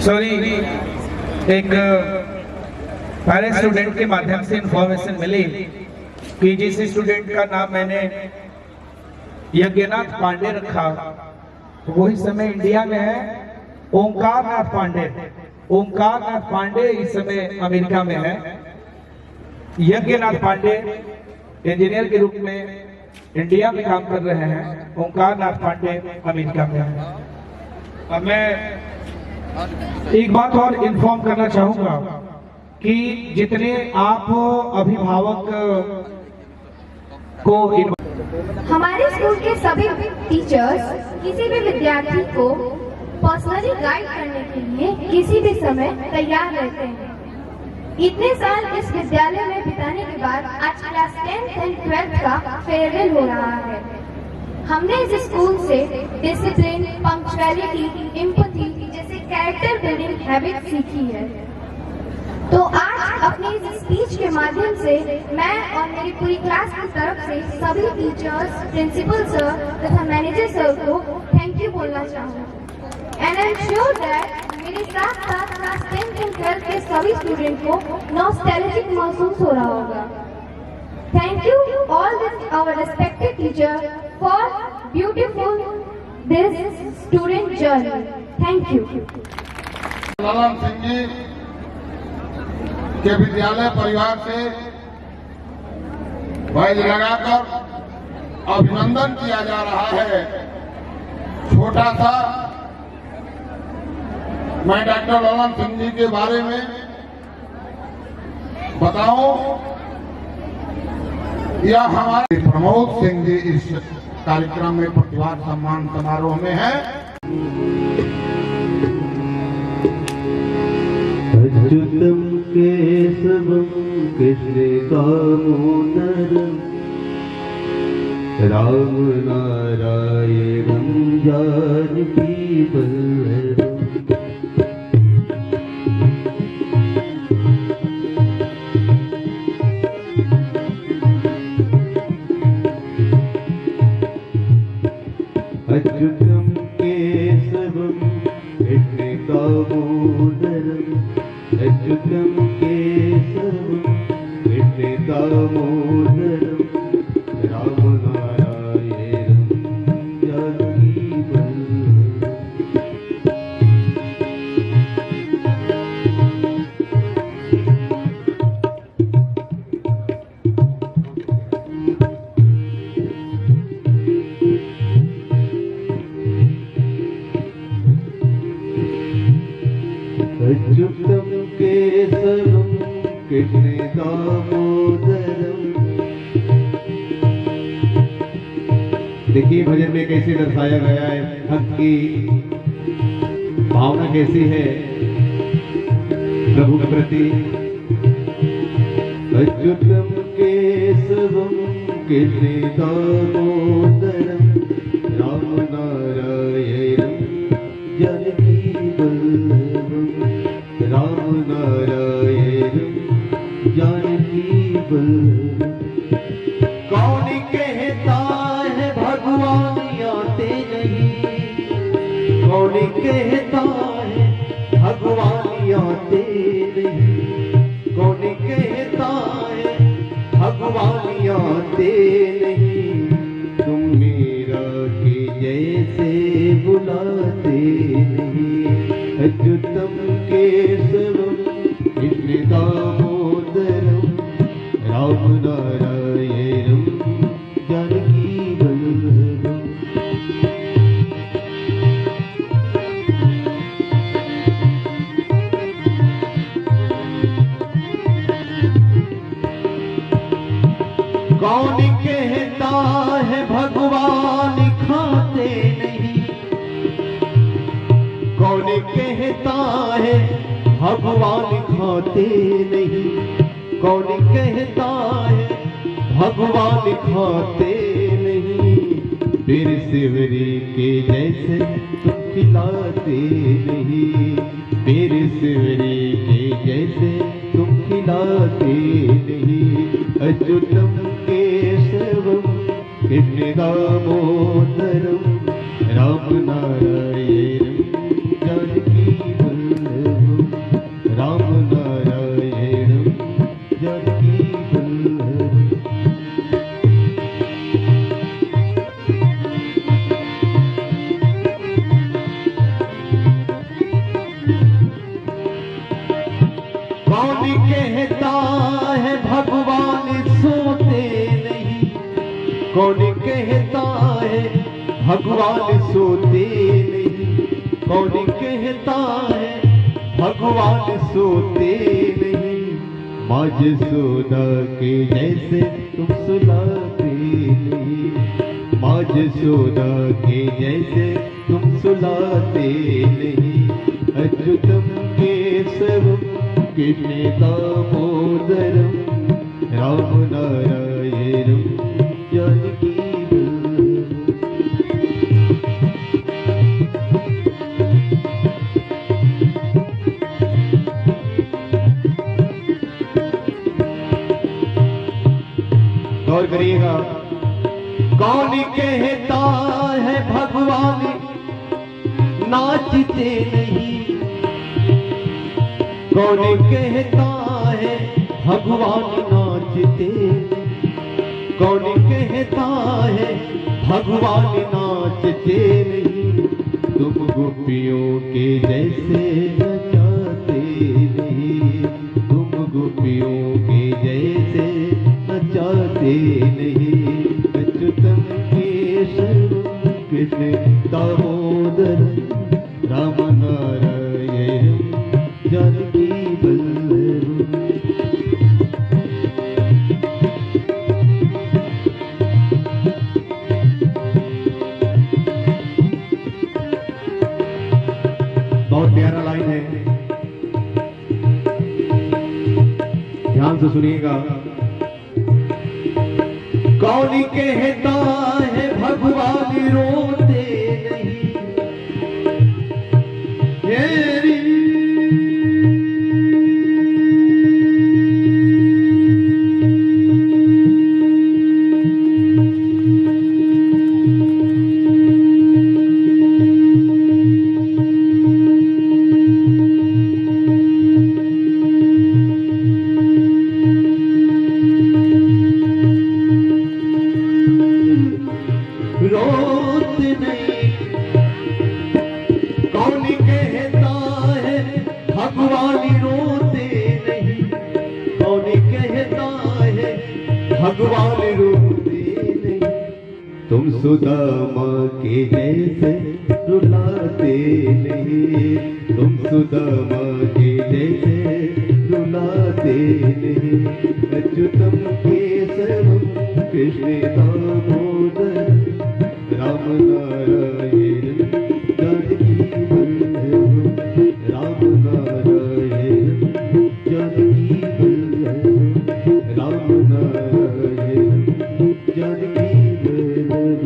Sorry, एक पहले student के माध्यम से इंफॉर्मेशन मिली कि जिस स्टूडेंट का नाम मैंने यज्ञनाथ पांडे रखा वो इस समय इंडिया में है ओंकार नाथ पांडे। ओंकार नाथ पांडे इस समय अमेरिका में है। यज्ञनाथ पांडे इंजीनियर के रूप में इंडिया में काम कर रहे हैं। ओंकार नाथ पांडे अमेरिका में है। अब मैं एक बात और इन्फॉर्म करना चाहूंगा कि जितने आप अभिभावक को हमारे स्कूल के सभी टीचर्स किसी भी विद्यार्थी को पर्सनली गाइड करने के लिए किसी भी समय तैयार रहते हैं। इतने साल इस विद्यालय में बिताने के बाद आज क्लास 10th एंड 12th का फेयरवेल हो रहा है। हमने इस स्कूल से डिसिप्लिन, पंक्चुअलिटी, एम्पैथी जैसे कैरेक्टर बिल्डिंग हैबिट सीखी है। तो आज अपनी इस स्पीच के माध्यम से मैं और मेरी पूरी क्लास की तरफ से सभी टीचर्स, प्रिंसिपल सर तथा मैनेजर सर को थैंक यू बोलना चाहूँगी। And I am sure that मेरे साथ साथ क्लास 10th एंड 12th के सभी स्टूडेंट को नॉस्टैल्जिक महसूस हो रहा होगा। Thank you all our respected teacher for beautiful this student journey. Thank you. Lalan Singh ji के विद्यालय परिवार से बैज लगाकर अभिनंदन किया जा रहा है। छोटा सा मैं डॉक्टर ललन सिंह जी के बारे में बताऊं। यह हमारे प्रमोद सिंह जी इस कार्यक्रम में प्रतिभा सम्मान समारोह में है। अच्युतम केशवम कृष्ण दामोदरम राम नारायणम जानकी वल्लभम। अच्युतम केशवम कृष्ण दामोदरम अच्युतम केशवम कृष्ण दामोदरम राम नारायणम जानकी वल्लभम। अच्युतम केशवम कृष्ण दामोदरम। देखिए भजन में कैसे दर्शाया गया है, भक्त की भावना कैसी है प्रभु के प्रति। अच्युतम केशवम कृष्ण दामोदरम राम नारायणम जानकी वल्लभम। राम नारायणम जानकी वल्लभम। कौन कहता है भगवान आते नहीं, कौन कहता है भगवान आते नहीं, कौन कहता है भगवान आते नहीं। तुम मेरा के जैसे बुलाते नहीं। अच्युतम केशवम कृष्ण दामोदरम राम नारायणम जानकी वल्लभम। कौन कहता है भगवान खाते नहीं, कौन कहता है भगवान खाते नहीं, कौन कहता है भगवान खाते नहीं। फिर शिवरी के जैसे तुम खिलाते नहीं, फिर शिवरी के जैसे तुम खिलाते नहीं। अच्युतम केशवम कृष्ण दामोदरम राम नारायणम जानकी वल्लभम। कौन कहता है भगवान सोते नहीं, कौन कहता है भगवान सोते नहीं, कौन कहता है भगवान सोते नहीं। माँ यशोदा के जैसे तुम सुलाते नहीं, माँ यशोदा के जैसे तुम सुलाते नहीं। अच्युतम केशवम कृष्ण दामोदरम राम नारायणम जानकी गौर करिएगा। कौन कहता है भगवान नाचते नहीं, कौन कहता है भगवान नाचते नहीं, कौन कहता है भगवान नाचते नहीं। तुम गोपियों के जैसे नचाते नहीं, तुम गोपियों के जैसे नचाते नहीं। अच्युतम केशवम कृष्ण दामोदर राम नारायण जानकी वल्लभ। बहुत प्यारा लाइन है, ध्यान से सुनिएगा। कौन कहता है भगवान रोते नहीं, हेरी रोते नहीं। कौन कहता है भगवान रोते नहीं, कौन कहता है भगवान रोते नहीं। तुम सुदामा के जैसे रुलाते नहीं, तुम सुदामा के जैसे रुलाते नहीं। अच्युतम केशवम कृष्ण दामोदर राम नारायण जानकी वल्लभ, राम नारायण जानकी वल्लभ, राम नारायण जानकी वल्लभ।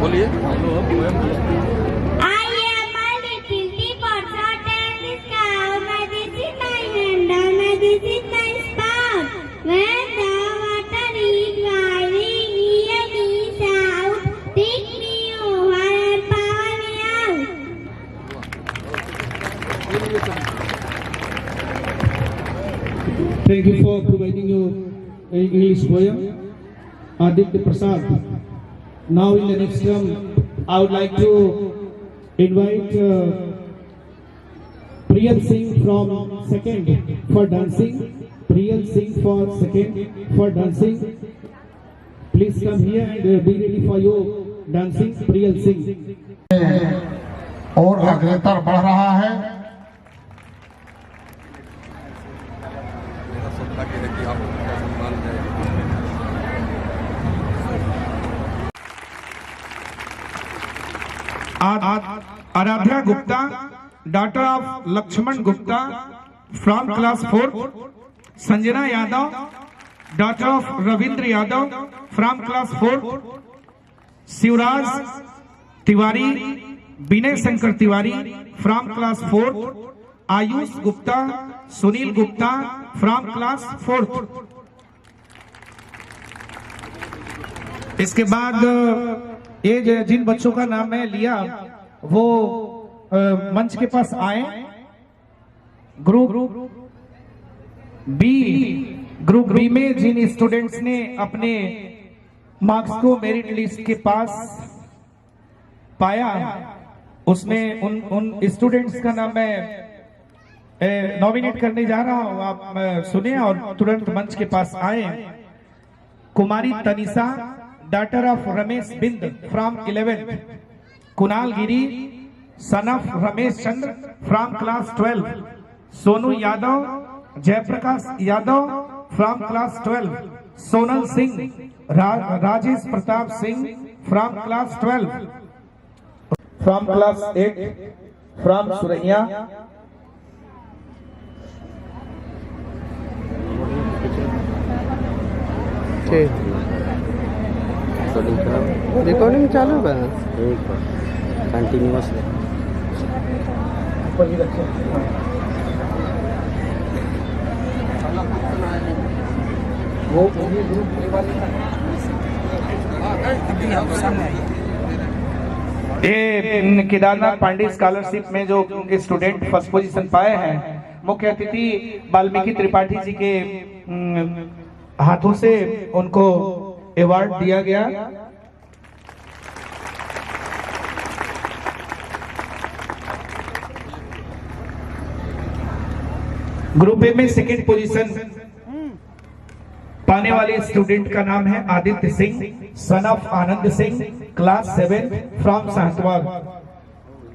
बोलिए। Thank you for providing your English poem, Aditya Prasad. Now in the next term, I would like to invite Priyal Singh from second for dancing. Priyal Singh for second for dancing. Please come here and be ready for your dancing. Priyal Singh. और अग्रतर बढ़ रहा है। Aaradhya Gupta, daughter of Lakshman Gupta from class 4. Sanjana Yadav, daughter of Ravindra Yadav from class 4. Shivraj Tiwari, Vinay Shankar Tiwari from class 4. Ayush Gupta, Sunil Gupta from class 4th. इसके बाद ये जिन बच्चों का नाम मैं लिया वो मंच के पास आए। ग्रुप बी में जिन स्टूडेंट्स ने अपने मार्क्स को मेरिट लिस्ट के पास पाया, उसमें उन स्टूडेंट्स का नाम मैं नॉमिनेट करने जा रहा हूं। आप सुने और तुरंत मंच के पास आए। Kumari Tanisha, daughter of Ramesh Bind from 11th। Kunal Giri, son of Ramesh Chandra from class 12। Sonu Yadav, Jayprakash Yadav from class 12। Sonal Singh, Rajesh Pratap Singh from class 12। From class 8 from Suraiya. Recording चालू बा कंटिन्यूअस ये केदारनाथ पांडे स्कॉलरशिप में जो स्टूडेंट फर्स्ट पोजीशन पाए हैं, मुख्य अतिथि वाल्मीकि त्रिपाठी जी के हाथों से उनको अवार्ड दिया गया। ग्रुप ए में सेकंड पोजीशन पाने वाले स्टूडेंट का नाम है Aditya Singh, son of Anand Singh, class 7 from साहतवाल।